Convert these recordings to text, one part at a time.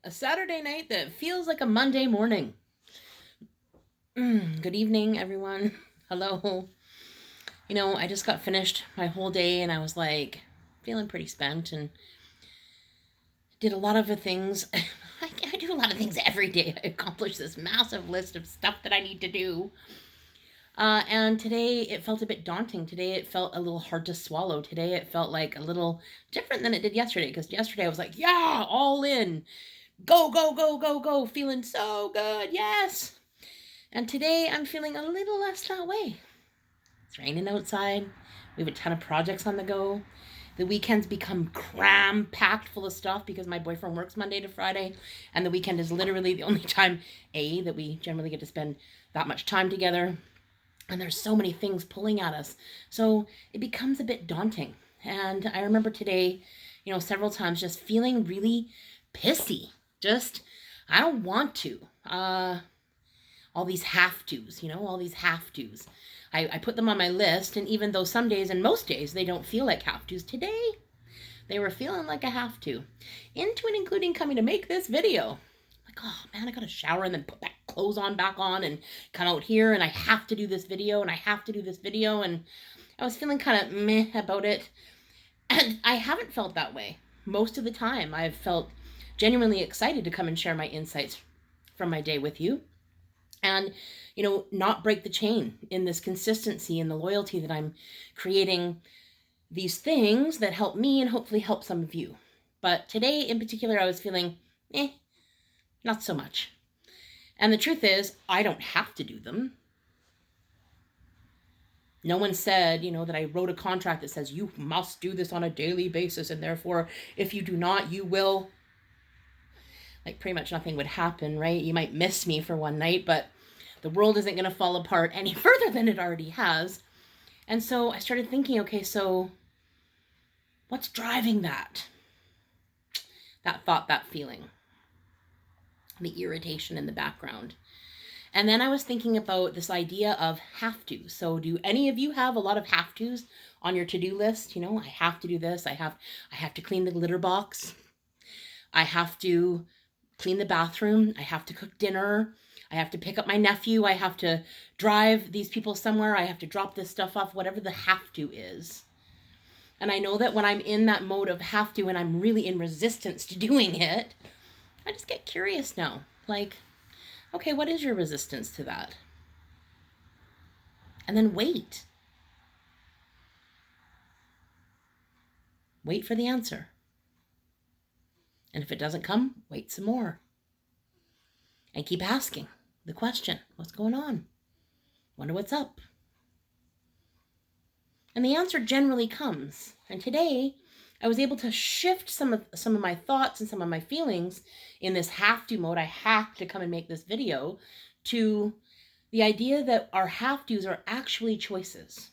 A Saturday night that feels like a Monday morning. Good evening, everyone. Hello. I just got finished my whole day and I was like feeling pretty spent and did a lot of the things. I do a lot of things every day. I accomplish this massive list of stuff that I need to do. And today it felt a bit daunting. Today it felt a little hard to swallow. Today it felt like a little different than it did yesterday because yesterday I was like, yeah, all in. Go, go, go, go, go. Feeling so good. Yes. And today I'm feeling a little less that way. It's raining outside. We have a ton of projects on the go. The weekends become cram packed full of stuff because my boyfriend works Monday to Friday. And the weekend is literally the only time, that we generally get to spend that much time together. And there's so many things pulling at us. So it becomes a bit daunting. And I remember today, several times just feeling really pissy. Just, I don't want to. All these have tos, all these have tos. I put them on my list, and even though some days and most days they don't feel like have tos, today they were feeling like a have to. Into and including coming to make this video. Like, oh man, I gotta shower and then put back clothes on back on and come out here and I have to do this video and I have to do this video. And I was feeling kind of meh about it. And I haven't felt that way. Most of the time I've felt genuinely excited to come and share my insights from my day with you. And, not break the chain in this consistency and the loyalty that I'm creating these things that help me and hopefully help some of you. But today in particular, I was feeling, not so much. And the truth is, I don't have to do them. No one said, that I wrote a contract that says you must do this on a daily basis. And therefore, if you do not, you will. Like pretty much nothing would happen, right? You might miss me for one night, but the world isn't going to fall apart any further than it already has. And so I started thinking, okay, so what's driving that? That thought, that feeling, the irritation in the background. And then I was thinking about this idea of have to. So do any of you have a lot of have tos on your to-do list? I have to do this. I have to clean the litter box. I have to clean the bathroom. I have to cook dinner. I have to pick up my nephew. I have to drive these people somewhere. I have to drop this stuff off, whatever the have to is. And I know that when I'm in that mode of have to and I'm really in resistance to doing it, I just get curious now. Like, okay, what is your resistance to that? And then wait. Wait for the answer. And if it doesn't come, wait some more. And keep asking the question, what's going on? Wonder what's up? And the answer generally comes. And today, I was able to shift some of my thoughts and some of my feelings in this have to mode. I have to come and make this video, to the idea that our have tos are actually choices.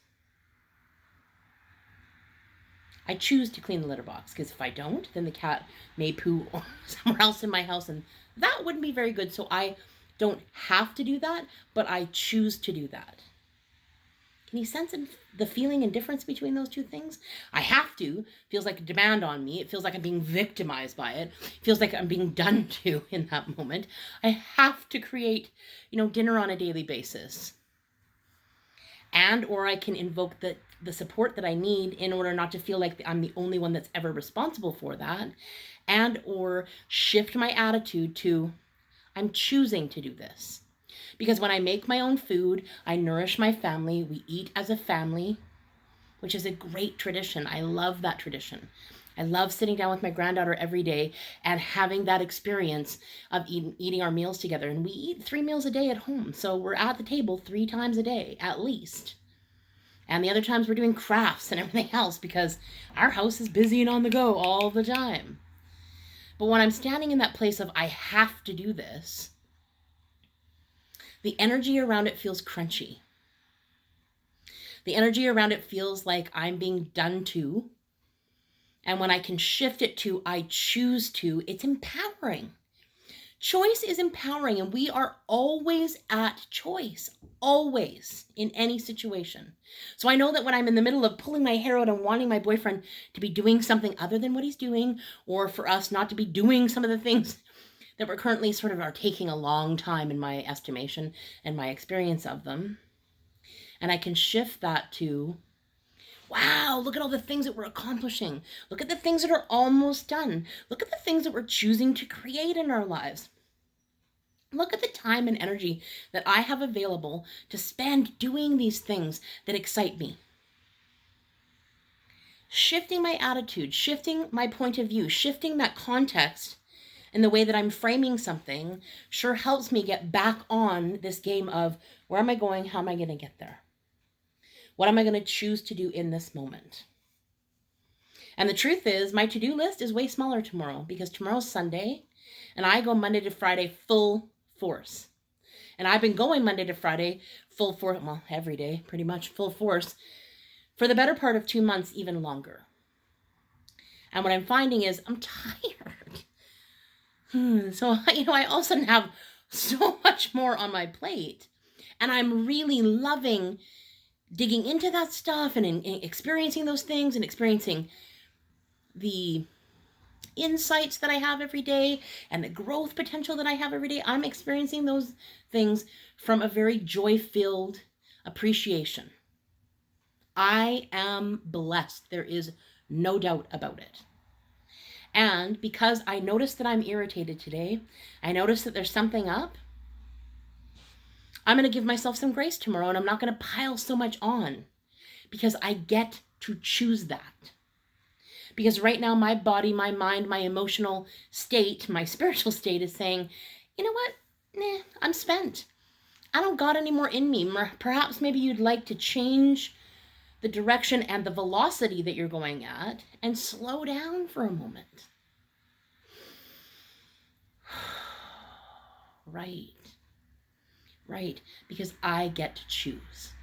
I choose to clean the litter box because if I don't, then the cat may poo somewhere else in my house, and that wouldn't be very good. So I don't have to do that, but I choose to do that. Can you sense the feeling and difference between those two things? I have to feels like a demand on me. It feels like I'm being victimized by it. It feels like I'm being done to in that moment. I have to create, dinner on a daily basis. And or I can invoke the support that I need in order not to feel like I'm the only one that's ever responsible for that. And or shift my attitude to, I'm choosing to do this. Because when I make my own food, I nourish my family. We eat as a family, which is a great tradition. I love that tradition. I love sitting down with my granddaughter every day and having that experience of eating our meals together. And we eat 3 meals a day at home. So we're at the table 3 times a day, at least. And the other times we're doing crafts and everything else because our house is busy and on the go all the time. But when I'm standing in that place of I have to do this, the energy around it feels crunchy. The energy around it feels like I'm being done to. And when I can shift it to I choose to, it's empowering. Choice is empowering, and we are always at choice, always, in any situation. So I know that when I'm in the middle of pulling my hair out and wanting my boyfriend to be doing something other than what he's doing, or for us not to be doing some of the things that were currently sort of are taking a long time in my estimation and my experience of them. And I can shift that to, wow, look at all the things that we're accomplishing. Look at the things that are almost done. Look at the things that we're choosing to create in our lives. Look at the time and energy that I have available to spend doing these things that excite me. Shifting my attitude, shifting my point of view, shifting that context and the way that I'm framing something sure helps me get back on this game of where am I going? How am I going to get there? What am I going to choose to do in this moment? And the truth is, my to-do list is way smaller tomorrow because tomorrow's Sunday and I go Monday to Friday full force. And I've been going Monday to Friday full force, well, every day, pretty much full force, for the better part of 2 months, even longer. And what I'm finding is I'm tired. So, I all of a sudden have so much more on my plate. And I'm really loving digging into that stuff and experiencing those things and experiencing the insights that I have every day and the growth potential that I have every day. I'm experiencing those things from a very joy-filled appreciation. I am blessed. There is no doubt about it. And because I noticed that I'm irritated today, I noticed that there's something up, I'm going to give myself some grace tomorrow and I'm not going to pile so much on because I get to choose that. Because right now my body, my mind, my emotional state, my spiritual state is saying, you know what? I'm spent. I don't got any more in me. Perhaps maybe you'd like to change the direction and the velocity that you're going at and slow down for a moment. Right, because I get to choose.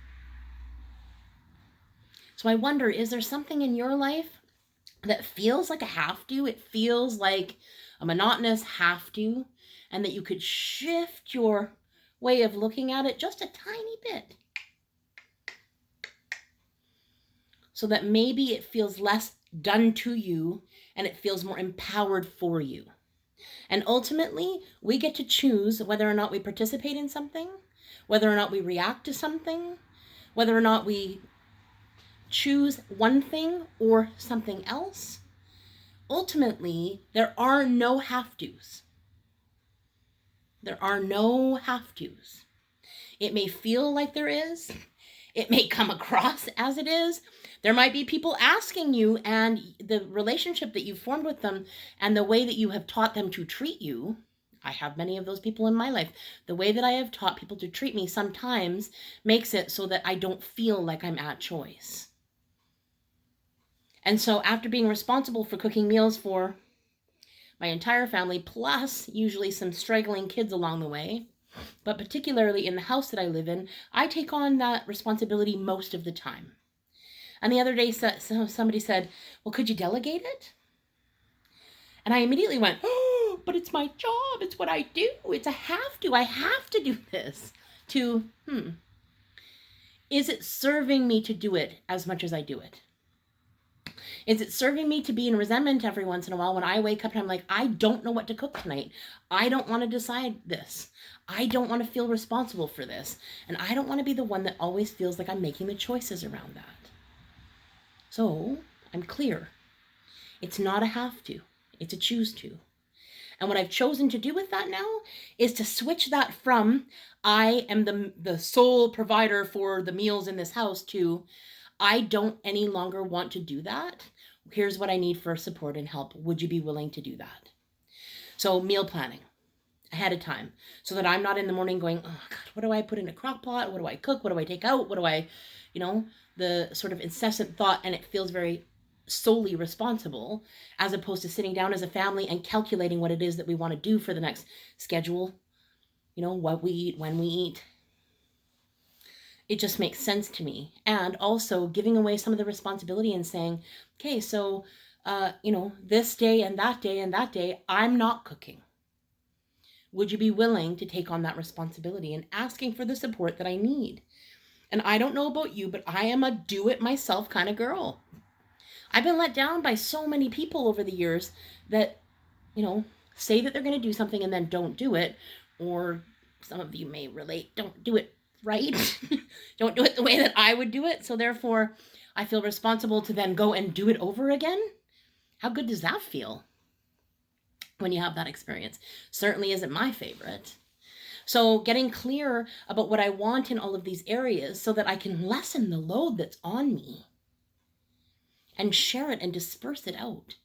So I wonder, is there something in your life that feels like a have to? It feels like a monotonous have to, and that you could shift your way of looking at it just a tiny bit, so that maybe it feels less done to you and it feels more empowered for you. And ultimately, we get to choose whether or not we participate in something, whether or not we react to something, whether or not we choose one thing or something else. Ultimately, there are no have-tos. There are no have-tos. It may feel like there is. It may come across as it is. There might be people asking you, and the relationship that you've formed with them and the way that you have taught them to treat you. I have many of those people in my life. The way that I have taught people to treat me sometimes makes it so that I don't feel like I'm at choice. And so after being responsible for cooking meals for my entire family, plus usually some straggling kids along the way, but particularly in the house that I live in, I take on that responsibility most of the time. And the other day, somebody said, well, could you delegate it? And I immediately went, oh, but it's my job. It's what I do. It's a have to. I have to do this. Is it serving me to do it as much as I do it? Is it serving me to be in resentment every once in a while when I wake up and I'm like, I don't know what to cook tonight. I don't want to decide this. I don't want to feel responsible for this. And I don't want to be the one that always feels like I'm making the choices around that. So I'm clear. It's not a have to. It's a choose to. And what I've chosen to do with that now is to switch that from I am the sole provider for the meals in this house to I don't any longer want to do that. Here's what I need for support and help. Would you be willing to do that? So meal planning ahead of time so that I'm not in the morning going, oh God, what do I put in a crock pot? What do I cook? What do I take out? What do I, the sort of incessant thought, and it feels very solely responsible as opposed to sitting down as a family and calculating what it is that we want to do for the next schedule, what we eat, when we eat. It just makes sense to me. And also giving away some of the responsibility and saying, okay, so, this day and that day and that day, I'm not cooking. Would you be willing to take on that responsibility and asking for the support that I need? And I don't know about you, but I am a do-it-myself kind of girl. I've been let down by so many people over the years that, say that they're going to do something and then don't do it, or some of you may relate, don't do it right. Don't do it the way that I would do it. So therefore, I feel responsible to then go and do it over again. How good does that feel when you have that experience? Certainly isn't my favorite. So getting clear about what I want in all of these areas so that I can lessen the load that's on me and share it and disperse it out.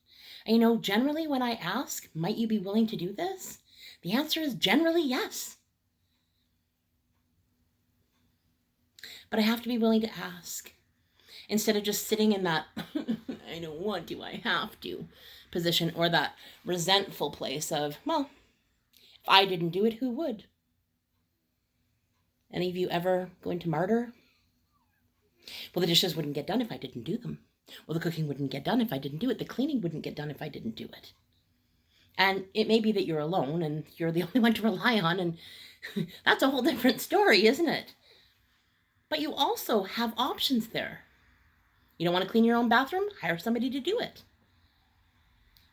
And generally when I ask, might you be willing to do this? The answer is generally yes. But I have to be willing to ask instead of just sitting in that I don't want to, I have to position, or that resentful place of, well, if I didn't do it, who would? Any of you ever go into martyr? Well, the dishes wouldn't get done if I didn't do them. Well, the cooking wouldn't get done if I didn't do it. The cleaning wouldn't get done if I didn't do it. And it may be that you're alone and you're the only one to rely on, and that's a whole different story, isn't it? But you also have options there. You don't want to clean your own bathroom? Hire somebody to do it.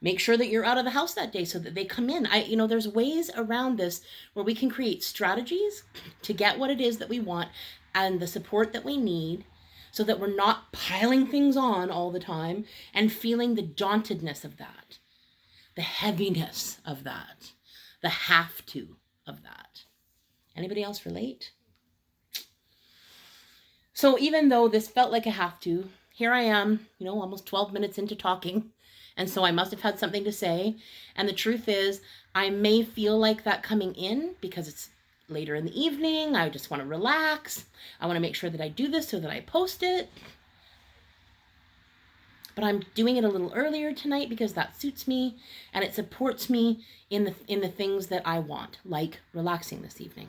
Make sure that you're out of the house that day so that they come in. There's ways around this where we can create strategies to get what it is that we want and the support that we need, so that we're not piling things on all the time and feeling the dauntedness of that, the heaviness of that, the have to of that. Anybody else relate? So even though this felt like a have to, here I am, almost 12 minutes into talking. And so I must have had something to say. And the truth is, I may feel like that coming in because it's later in the evening. I just want to relax. I want to make sure that I do this so that I post it. But I'm doing it a little earlier tonight because that suits me and it supports me in the things that I want, like relaxing this evening.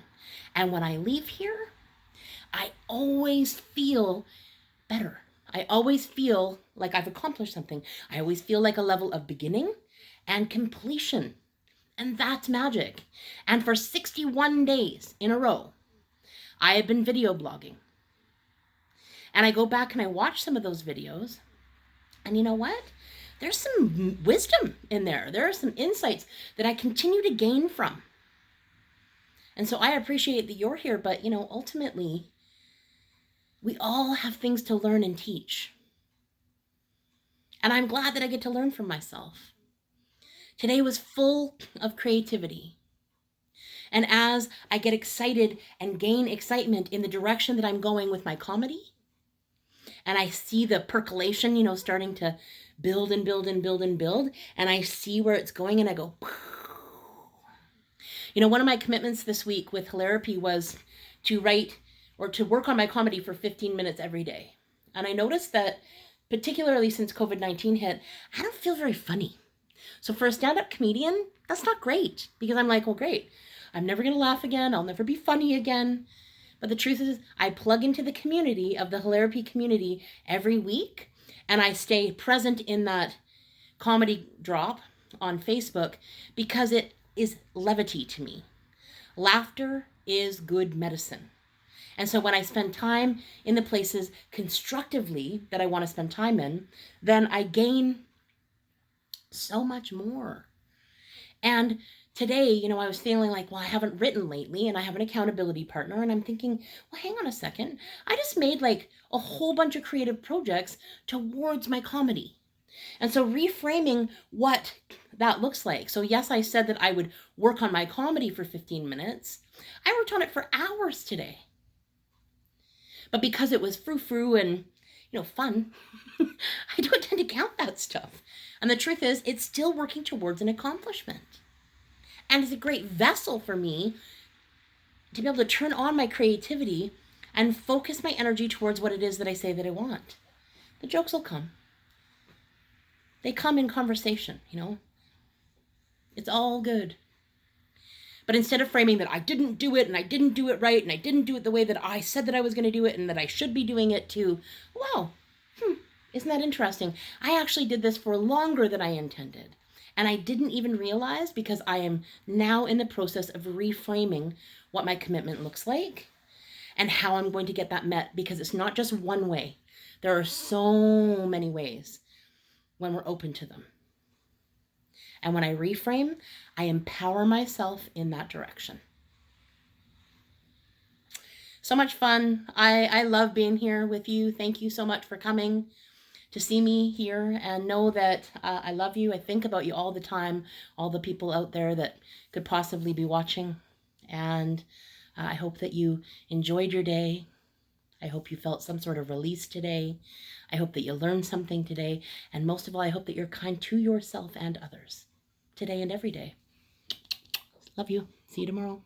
And when I leave here, I always feel better. I always feel like I've accomplished something. I always feel like a level of beginning and completion. And that's magic. And for 61 days in a row, I have been video blogging. And I go back and I watch some of those videos. And you know what? There's some wisdom in there. There are some insights that I continue to gain from. And so I appreciate that you're here. But, ultimately, we all have things to learn and teach. And I'm glad that I get to learn from myself. Today was full of creativity. And as I get excited and gain excitement in the direction that I'm going with my comedy, and I see the percolation, starting to build and build and build and build, and I see where it's going and I go, one of my commitments this week with Hilarity was to write or to work on my comedy for 15 minutes every day. And I noticed that, particularly since COVID-19 hit, I don't feel very funny. So for a stand-up comedian, that's not great, because I'm like, well, great. I'm never going to laugh again. I'll never be funny again. But the truth is, I plug into the community of the Hilarity community every week, and I stay present in that comedy drop on Facebook because it is levity to me. Laughter is good medicine. And so when I spend time in the places constructively that I want to spend time in, then I gain so much more. And today, I was feeling like, well, I haven't written lately and I have an accountability partner. And I'm thinking, well, hang on a second. I just made like a whole bunch of creative projects towards my comedy. And so reframing what that looks like. So yes, I said that I would work on my comedy for 15 minutes. I worked on it for hours today. But because it was frou-frou and, fun, I don't tend to count that stuff. And the truth is, it's still working towards an accomplishment. And it's a great vessel for me to be able to turn on my creativity and focus my energy towards what it is that I say that I want. The jokes will come. They come in conversation, It's all good. But instead of framing that I didn't do it and I didn't do it right and I didn't do it the way that I said that I was going to do it and that I should be doing it too, wow, isn't that interesting? I actually did this for longer than I intended. And I didn't even realize, because I am now in the process of reframing what my commitment looks like and how I'm going to get that met, because it's not just one way. There are so many ways when we're open to them. And when I reframe, I empower myself in that direction. So much fun. I love being here with you. Thank you so much for coming to see me here, and know that I love you. I think about you all the time, all the people out there that could possibly be watching. And I hope that you enjoyed your day. I hope you felt some sort of release today. I hope that you learned something today. And most of all, I hope that you're kind to yourself and others today and every day. Love you. See you tomorrow.